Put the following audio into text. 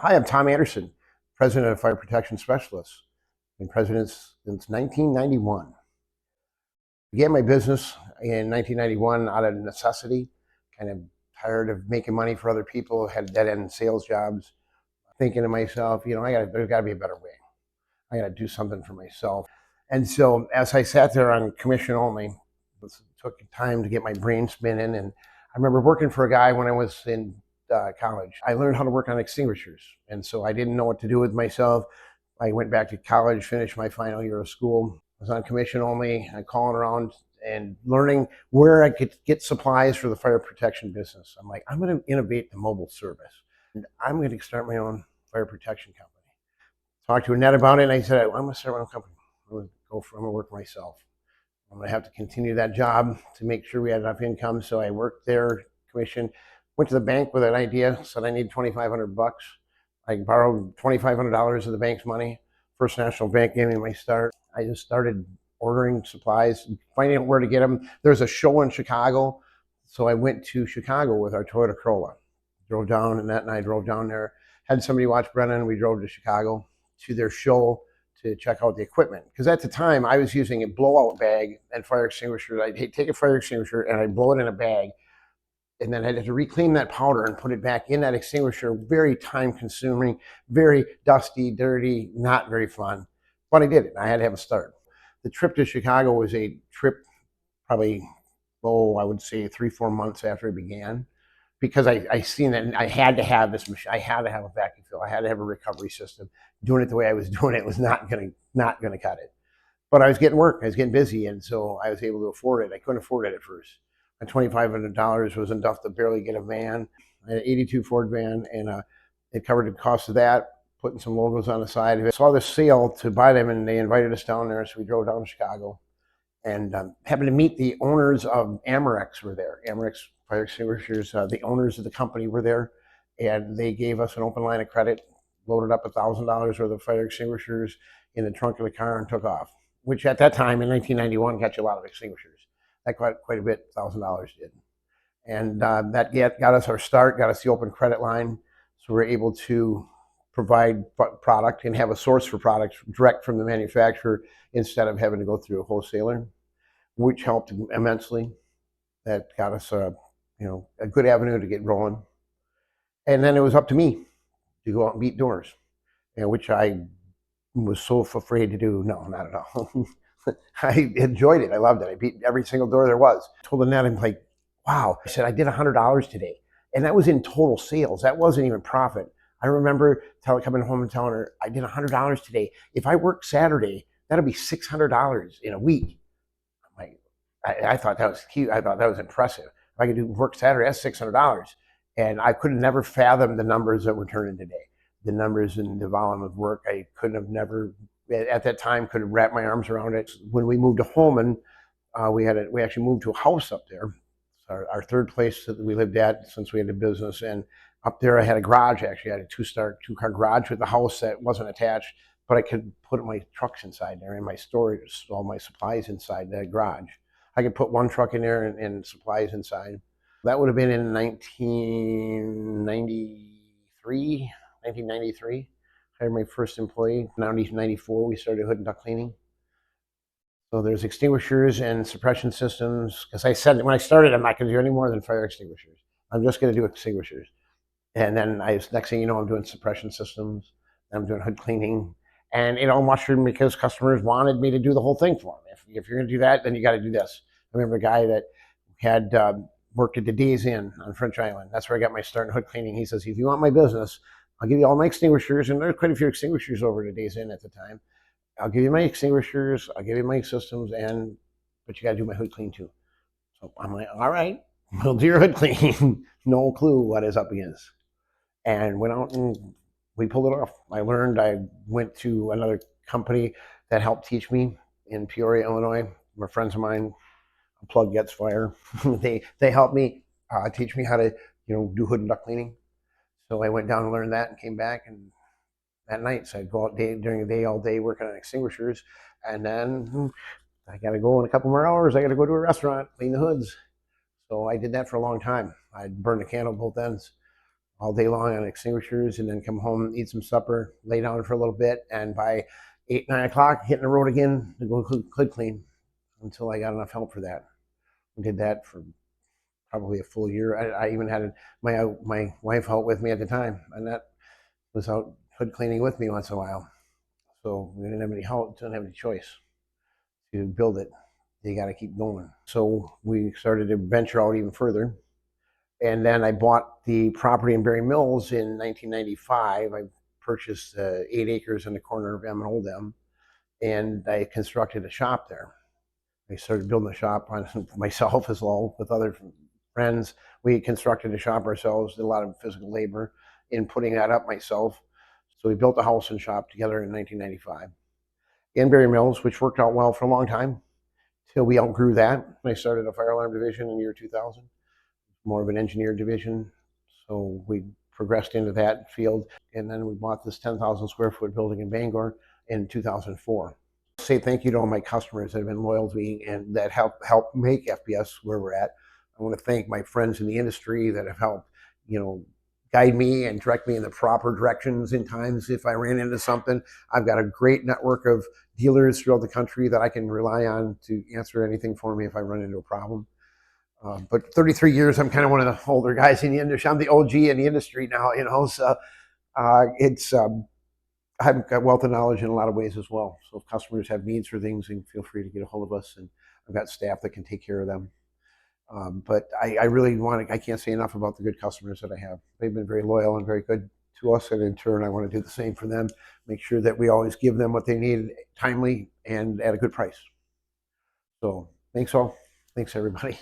Hi, I'm Tom Anderson, President of Fire Protection Specialists. Been president since 1991. Began my business in 1991 out of necessity, kind of tired of making money for other people, had dead-end sales jobs, thinking to myself, there's got to be a better way. I got to do something for myself. And so as I sat there on commission only, it took time to get my brain spinning. And I remember working for a guy when I was in college. I learned how to work on extinguishers. And so I didn't know what to do with myself. I went back to college, finished my final year of school. I was on commission only, calling around and learning where I could get supplies for the fire protection business. I'm like, I'm going to innovate the mobile service. And I'm going to start my own fire protection company. Talked to Annette about it, and I said, I'm going to start my own company. I'm going to work for myself. I'm going to have to continue that job to make sure we had enough income. So I worked there, commission, went to the bank with an idea, said I need $2,500. I borrowed $2,500 of the bank's money. First National Bank gave me my start. I just started ordering supplies, finding out where to get them. There's a show in Chicago. So I went to Chicago with our Toyota Corolla. Drove down, Annette and I drove down there. Had somebody watch Brennan. We drove to Chicago to their show to check out the equipment. Because at the time, I was using a blowout bag and fire extinguishers. I'd take a fire extinguisher and I'd blow it in a bag. And then I'd have to reclaim that powder and put it back in that extinguisher. Very time consuming, very dusty, dirty, not very fun. But I did it. I had to have a start. The trip to Chicago was a trip probably, I would say 3-4 months after it began. Because I seen that I had to have this machine. I had to have a vacuum fill. I had to have a recovery system. Doing it the way I was doing it was not gonna cut it. But I was getting work. I was getting busy, and so I was able to afford it. I couldn't afford it at first. My $2,500 was enough to barely get a van. I had an '82 Ford van, and it covered the cost of that. Putting some logos on the side of it. Saw the sale to buy them, and they invited us down there. So we drove down to Chicago, and happened to meet the owners of Amerex were there. Amerex fire extinguishers, the owners of the company were there, and they gave us an open line of credit, loaded up $1,000 worth of fire extinguishers in the trunk of the car and took off, which at that time in 1991 got you a lot of extinguishers. That got quite a bit, $1,000 did. And that got us our start, got us the open credit line, so we're able to provide product and have a source for products direct from the manufacturer instead of having to go through a wholesaler, which helped immensely. That got us a good avenue to get rolling. And then it was up to me to go out and beat doors, which I was so afraid to do. No, not at all. I enjoyed it. I loved it. I beat every single door there was. I told Annette, I'm like, wow. I said, I did $100 today. And that was in total sales. That wasn't even profit. I remember coming home and telling her, I did $100 today. If I work Saturday, that'll be $600 in a week. I'm like, I thought that was cute. I thought that was impressive. If I could do work Saturday, that's $600. And I could have never fathomed the numbers that we're turning today. The numbers and the volume of work, I couldn't have never, at that time, could have wrapped my arms around it. When we moved to Holman, we actually moved to a house up there. Our third place that we lived at since we had a business. And up there I had a garage, actually. I had a two-car garage with a house that wasn't attached, but I could put my trucks inside there and my storage, all my supplies inside the garage. I could put one truck in there and supplies inside. That would have been in 1993. I hired my first employee. Now in 94, we started hood and duct cleaning. So there's extinguishers and suppression systems. Because I said when I started, I'm not going to do any more than fire extinguishers. I'm just going to do extinguishers. And then next thing you know, I'm doing suppression systems. I'm doing hood cleaning. And it all mushroomed because customers wanted me to do the whole thing for them. If you're going to do that, then you got to do this. I remember a guy that had worked at the Days Inn on French Island. That's where I got my start in hood cleaning. He says, if you want my business, I'll give you all my extinguishers. And there's quite a few extinguishers over at the Days Inn at the time. I'll give you my extinguishers, I'll give you my systems, but you got to do my hood clean too. So I'm like, all right, we'll do your hood clean. No clue what is up against. And went out and we pulled it off. I went to another company that helped teach me in Peoria, Illinois. They're friends of mine. Plug Gets Fire. They helped me teach me how to do hood and duct cleaning. So I went down and learned that and came back, and at night, so I'd go out during the day all day working on extinguishers, and then I got to go in a couple more hours. I got to go to a restaurant, clean the hoods. So I did that for a long time. I'd burn the candle both ends. all day long on extinguishers, and then come home, eat some supper, lay down for a little bit, and by 8, 9 o'clock, hitting the road again to go hood clean until I got enough help for that. I did that for probably a full year. I even had my wife out with me at the time, and that was out hood cleaning with me once in a while. So we didn't have any help, didn't have any choice to build it. You got to keep going. So we started to venture out even further. And then I bought the property in Berry Mills in 1995. I purchased 8 acres in the corner of M and Oldham, and I constructed a shop there. I started building a shop on myself as well with other friends. We constructed a shop ourselves, did a lot of physical labor in putting that up myself. So we built a house and shop together in 1995 in Berry Mills, which worked out well for a long time till we outgrew that. I started a fire alarm division in the year 2000, more of an engineer division. So we progressed into that field, and then we bought this 10,000 square foot building in Bangor in 2004. Say thank you to all my customers that have been loyal to me and that help make FPS where we're at. I want to thank my friends in the industry that have helped, guide me and direct me in the proper directions in times if I ran into something. I've got a great network of dealers throughout the country that I can rely on to answer anything for me if I run into a problem. But 33 years, I'm kind of one of the older guys in the industry. I'm the OG in the industry now, so I've got wealth of knowledge in a lot of ways as well. So if customers have needs for things, then feel free to get a hold of us, and I've got staff that can take care of them. But I really I can't say enough about the good customers that I have. They've been very loyal and very good to us, and in turn, I want to do the same for them, make sure that we always give them what they need timely and at a good price. So thanks all. Thanks everybody.